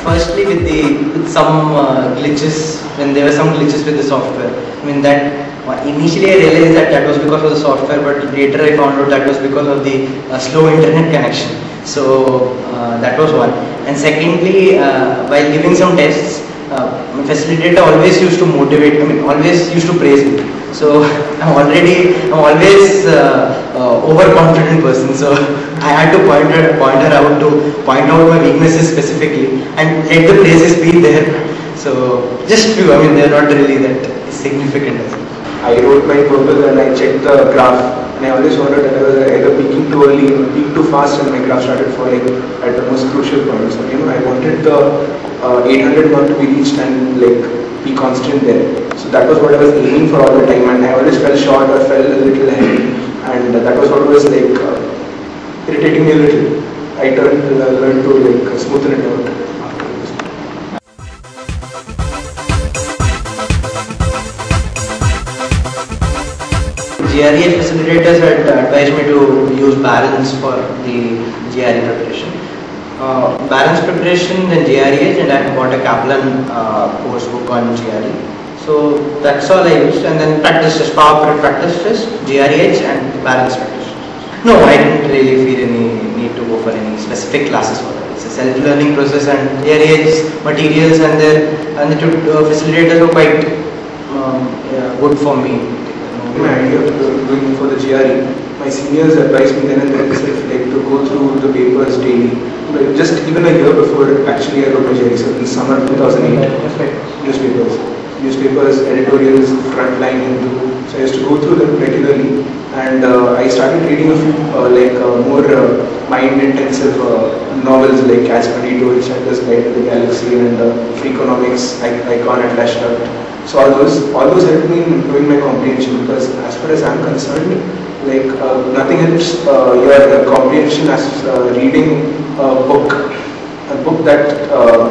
Firstly, with some glitches, when there were some glitches with the software. I mean that initially I realized that was because of the software, but later I found out that was because of the slow internet connection. So that was one. And secondly, while giving some tests, my facilitator always used to motivate. I mean, always used to praise me. So I'm always overconfident person. So I had to point out my weaknesses specifically and let the praises be there. So just few. I mean, they're not really that significant. I wrote my purpose and I checked the graph. And I always wondered that I was either peaking too early or peaked too fast, and my graph started falling at the most crucial point. So I wanted the 800 mark to be reached and be constant there. So that was what I was aiming for all the time, and I always fell short or fell a little heavy, and that was what was irritating me a little. I learned to smoothen it out. GRE facilitators had advised me to use Balance for the GRE preparation. Balance preparation, then GRE, and I bought a Kaplan course book on GRE. So that's all I used, and then practice test, PowerPoint practice test, GRE and Balance practice. No, I didn't really feel any need to go for any specific classes for that. It's a self-learning process, and GRE materials and the facilitators were quite good for me. My idea of doing for the GRE, my seniors advised me then and there to go through the papers daily. But just even a year before actually I wrote my GRE, so in summer 2008, newspapers, editorials, frontline into. So I used to go through them regularly, and I started reading a few more mind-intensive novels like Catch 22, Hitchhiker's Guide to the Galaxy, and Freakonomics, Icon at Flash Out. So all those helped me in improving my comprehension, because as far as I'm concerned, nothing helps your comprehension as reading a book that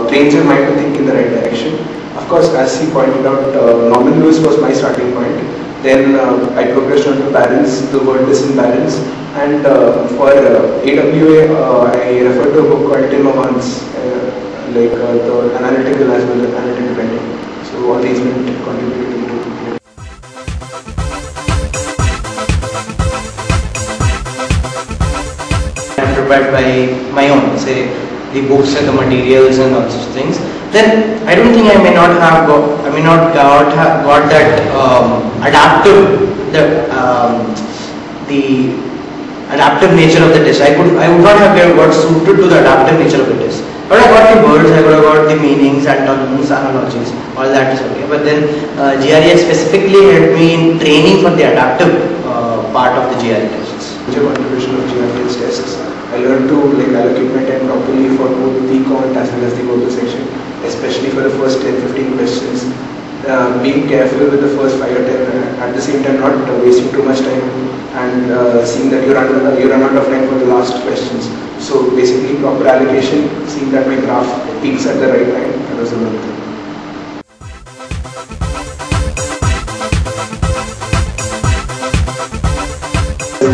trains your mind to think in the right direction. Of course, as he pointed out, Norman Lewis was my starting point. Then I progressed on to Balance, the word is in Balance, and for AWA, I referred to a book called Tim Avon's, the analytical as well as analytical writing. So all these will contribute to it. I'm prepared by my own, say the books and the materials and all such things. Then I don't think I may not have got that adaptive nature of the test. I would not have got suited to the adaptive nature of the test. But I got the words, I would have got the meanings, antonyms, analogies, all that is okay. But then GRE specifically helped me in training for the adaptive part of the GRE tests. Major contribution of GRE tests. I learned to allocate my time properly for both the quant as well as the go-to section, especially for the first 10-15 questions. Being careful with the first 5 or 10, at the same time not wasting too much time, and seeing that you run out of time for the last questions. So basically proper allocation, seeing that my graph peaks at the right time, that was the main thing.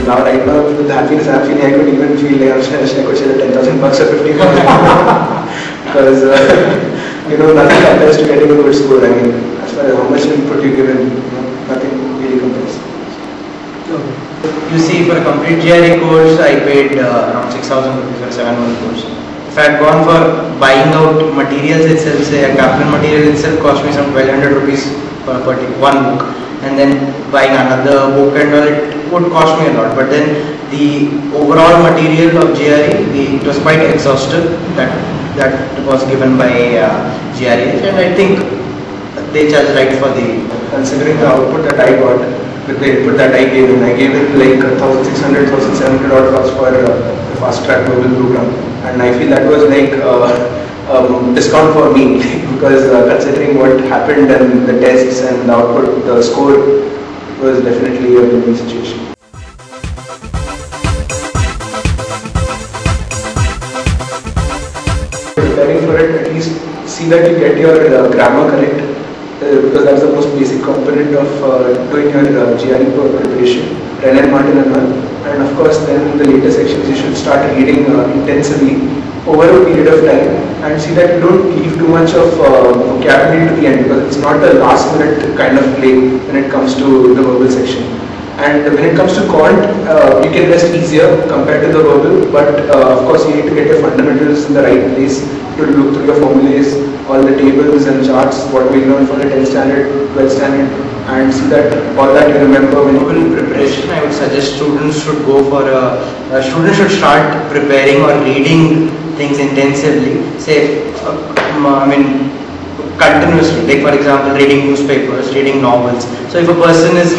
Right now with the happiness I'm feeling, I could even feel like I could share 10,000 bucks or 50,000 because nothing compares to getting a good score. I mean, as far as how much input you give in, nothing really compares. You see, for a complete GRE course, I paid around 6,000 rupees for a 7-month course. If I had gone for buying out materials itself, say a Kaplan material itself cost me some 1,200 rupees for one book, and then buying another book and all, it would cost me a lot. But then the overall material of GRE, it was quite exhaustive. That was given by GRE, and I think they charge right for the. Considering the output that I got, with the input that I gave in 1,600, 1,700 odd bucks for the fast track global program, and I feel that was discount for me because considering what happened and the tests and the output, the score was definitely a win-win situation. Preparing for it, at least see that you get your grammar correct, because that's the most basic component of doing your GRE preparation, Ren and Martin and all. And of course then in the later sections you should start reading intensively over a period of time and see that you don't leave too much of vocabulary to the end, because it's not a last minute kind of play when it comes to the verbal section. And when it comes to quant, you can rest easier compared to the verbal, but of course you need to get your fundamentals in the right place, to look through your formulas, all the tables and charts, what we learned from the 10th standard, 12th standard, and see that all that you remember when verbal preparation. I would suggest students should go for students should start preparing or reading things intensively. Say, continuously. Like for example, reading newspapers, reading novels. So if a person is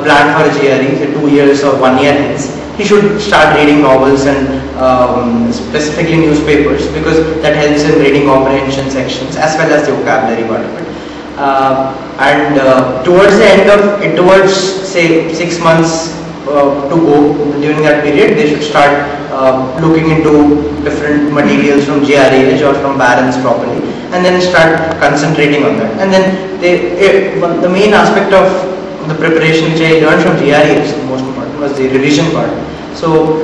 planned for a GRE, say 2 years or 1 year hence, he should start reading novels and specifically newspapers, because that helps in reading comprehension sections as well as the vocabulary part of it. Towards the end of it, towards say 6 months to go, during that period they should start looking into different materials from GRE or from Barron's properly, and then start concentrating on that. And then the main aspect of the preparation which I learned from GRE, the most important, was the revision part. So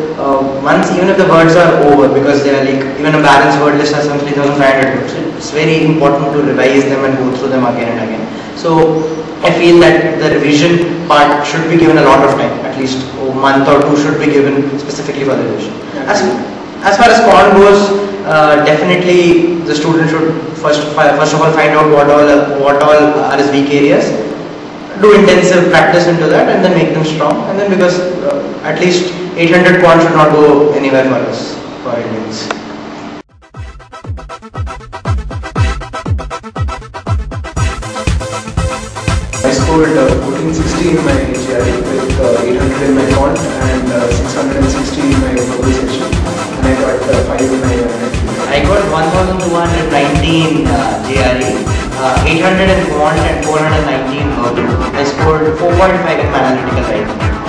once, even if the words are over, because they are like, even a Barron's word list has some 3,500 words, it's very important to revise them and go through them again and again. So I feel that the revision part should be given a lot of time, at least a month or two should be given specifically for the revision. As far as quant goes, definitely the student should first of all find out what all are his weak areas, do intensive practice into that, and then make them strong. And then, because at least 800 quant should not go anywhere for us, for Indians. I scored 1460 in my GRE with 800 in my quant and 660 in my verbal section, and I got 5 in my I got 1219 GRE, 800 in quant and 419 verbal. I scored 4.5 in my analytical writing.